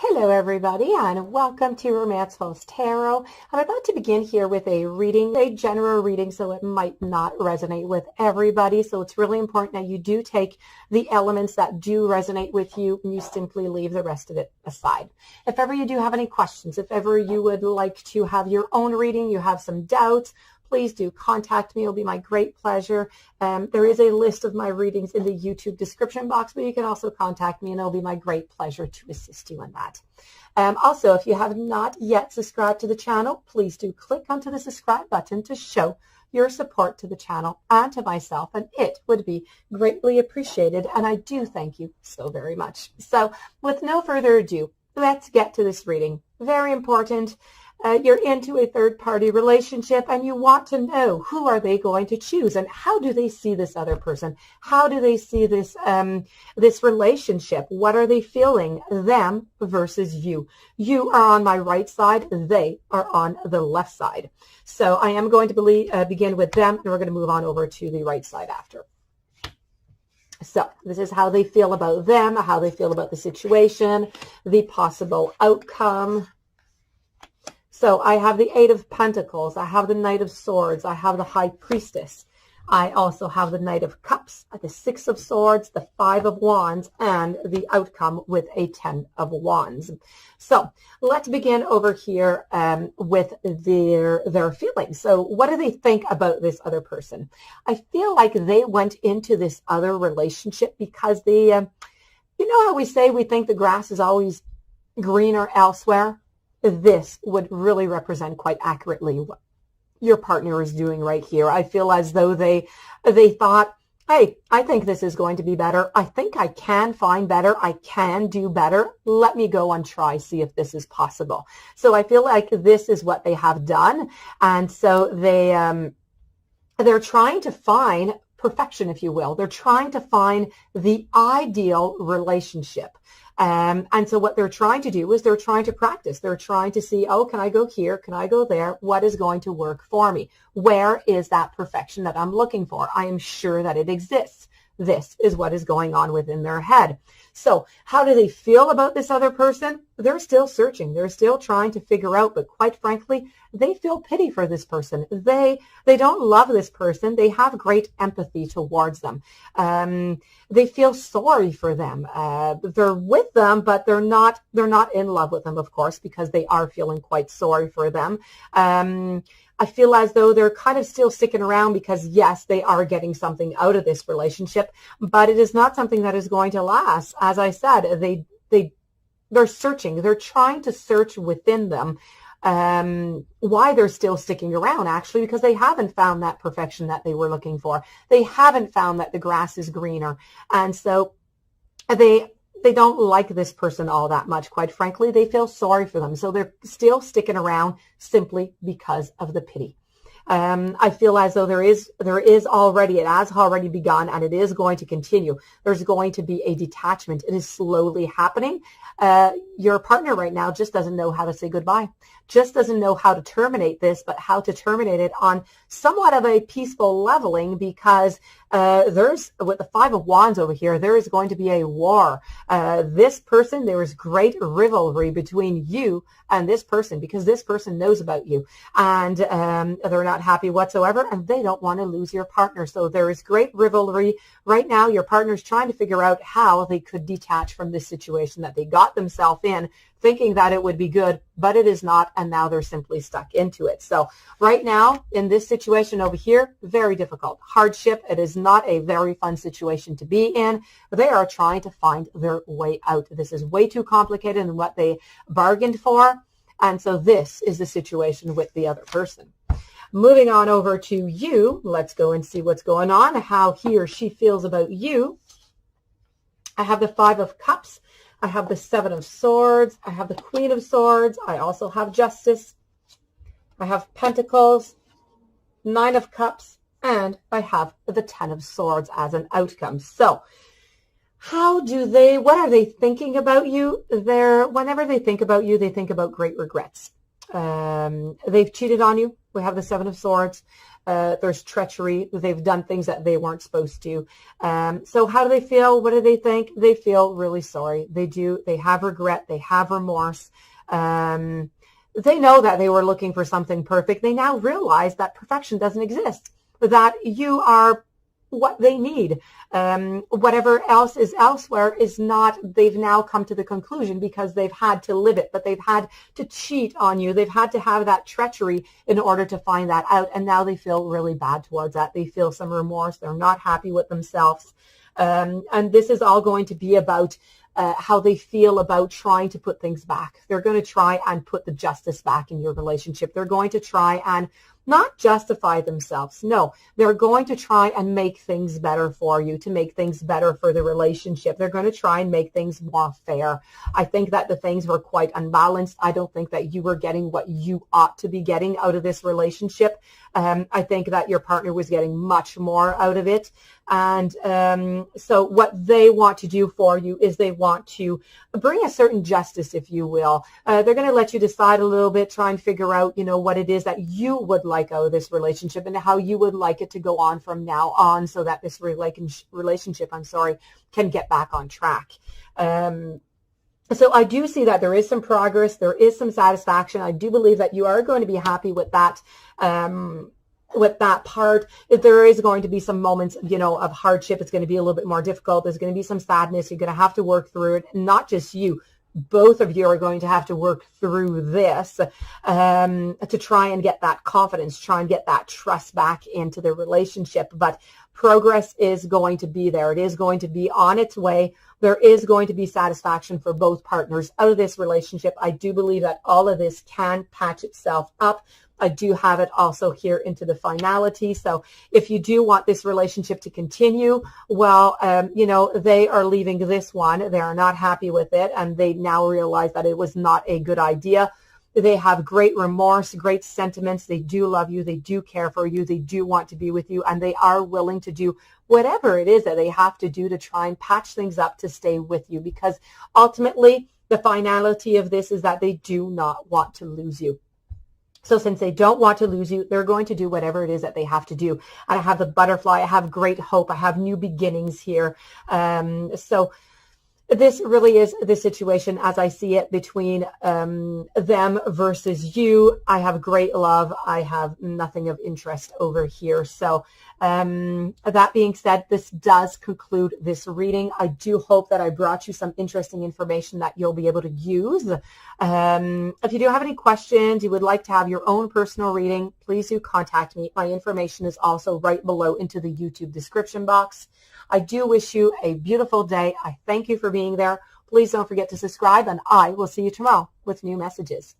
Hello everybody and welcome to Romanceful's Tarot. I'm about to begin here with a reading, a general reading, so it might not resonate with everybody. So it's really important that you do take the elements that do resonate with you and you simply leave the rest of it aside. If ever you do have any questions, if ever you would like to have your own reading, you have some doubts, please do contact me. It'll be my great pleasure. There is a list of my readings in the YouTube description box, but you can also contact me and it'll be my great pleasure to assist you in that. Also, if you have not yet subscribed to the channel, please do click onto the subscribe button to show your support to the channel and to myself, and it would be greatly appreciated. And I do thank you so very much. So with no further ado, let's get to this reading. Very important. You're into a third-party relationship and you want to know who are they going to choose and how do they see this other person? How do they see this this relationship? What are they feeling? Them versus you. You are on my right side. They are on the left side. So I am going to begin with them and we're going to move on over to the right side after. So this is how they feel about them, how they feel about the situation, the possible outcome. So I have the Eight of Pentacles, I have the Knight of Swords, I have the High Priestess. I also have the Knight of Cups, the Six of Swords, the Five of Wands, and the outcome with a Ten of Wands. So let's begin over here with their feelings. So what do they think about this other person? I feel like they went into this other relationship because they, you know how we say we think the grass is always greener elsewhere? This would really represent quite accurately what your partner is doing right here. I feel as though they thought, hey, I think this is going to be better. I think I can find better. I can do better. Let me go and try, see if this is possible. So I feel like this is what they have done. And so they're trying to find perfection, if you will. They're trying to find the ideal relationship. And so what they're trying to do is they're trying to practice. They're trying to see, oh, can I go here? Can I go there? What is going to work for me? Where is that perfection that I'm looking for? I am sure that it exists. This is what is going on within their head. So how do they feel about this other person? They're still searching. They're still trying to figure out, but quite frankly, they feel pity for this person. They don't love this person. They have great empathy towards them. They feel sorry for them. They're with them, but they're not in love with them, of course, because they are feeling quite sorry for them. I feel as though they're kind of still sticking around because, yes, they are getting something out of this relationship, but it is not something that is going to last. As I said, they're searching. They're trying to search within them why they're still sticking around, actually, because they haven't found that perfection that they were looking for. They haven't found that the grass is greener. And so they don't like this person all that much. Quite frankly, they feel sorry for them. So they're still sticking around simply because of the pity. I feel as though it has already begun, and it is going to continue. There's going to be a detachment. It is slowly happening. Your partner right now just doesn't know how to say goodbye, just doesn't know how to terminate this, but how to terminate it on somewhat of a peaceful leveling, because there's, with the Five of Wands over here, there is going to be a war. This person, there is great rivalry between you and this person, because this person knows about you, and they're not happy whatsoever, and they don't want to lose your partner. So there is great rivalry right now. Your partner's trying to figure out how they could detach from this situation that they got themselves in, thinking that it would be good, but it is not, and now they're simply stuck into it. So right now, in this situation over here, very difficult. Hardship. It is not a very fun situation to be in. They are trying to find their way out. This is way too complicated than what they bargained for, and so this is the situation with the other person. Moving on over to you, let's go and see what's going on, how he or she feels about you. I have the Five of Cups. I have the Seven of Swords. I have the Queen of Swords. I also have Justice. I have Pentacles, Nine of Cups, and I have the Ten of Swords as an outcome. So what are they thinking about you? Whenever they think about you, they think about great regrets. They've cheated on you. We have the Seven of Swords. there's treachery. They've done things that they weren't supposed to. So how do they feel? What do they think? They feel really sorry. They do. They have regret. They have remorse. They know that they were looking for something perfect. They now realize that perfection doesn't exist, that you are what they need. Whatever else is elsewhere is not. They've now come to the conclusion, because they've had to live it, but they've had to cheat on you. They've had to have that treachery in order to find that out. And now they feel really bad towards that. They feel some remorse. They're not happy with themselves. And this is all going to be about how they feel about trying to put things back. They're going to try and put the justice back in your relationship. They're going to try and not justify themselves. No, they're going to try and make things better for you, to make things better for the relationship. They're going to try and make things more fair. I think that the things were quite unbalanced. I don't think that you were getting what you ought to be getting out of this relationship. I think that your partner was getting much more out of it. And so what they want to do for you is they want to bring a certain justice, if you will. They're going to let you decide a little bit, try and figure out, what it is that you would like out of this relationship and how you would like it to go on from now on, so that this relationship, can get back on track. So I do see that there is some progress. There is some satisfaction. I do believe that you are going to be happy with that. With that part, if there is going to be some moments, of hardship, it's going to be a little bit more difficult. There's going to be some sadness. You're going to have to work through it. Not just you. Both of you are going to have to work through this to try and get that confidence, try and get that trust back into the relationship. But progress is going to be there. It is going to be on its way. There is going to be satisfaction for both partners out of this relationship. I do believe that all of this can patch itself up. I do have it also here into the finality. So if you do want this relationship to continue, well, they are leaving this one. They are not happy with it. And they now realize that it was not a good idea. They have great remorse, great sentiments. They do love you. They do care for you. They do want to be with you. And they are willing to do whatever it is that they have to do to try and patch things up to stay with you. Because ultimately, the finality of this is that they do not want to lose you. So since they don't want to lose you, they're going to do whatever it is that they have to do. And I have the butterfly. I have great hope. I have new beginnings here. So this really is the situation as I see it between them versus you. I have great love. I have nothing of interest over here. So that being said, this does conclude this reading. I do hope that I brought you some interesting information that you'll be able to use. If you do have any questions, you would like to have your own personal reading, please do contact me. My information is also right below into the YouTube description box. I do wish you a beautiful day. I thank you for being there. Please don't forget to subscribe, and I will see you tomorrow with new messages.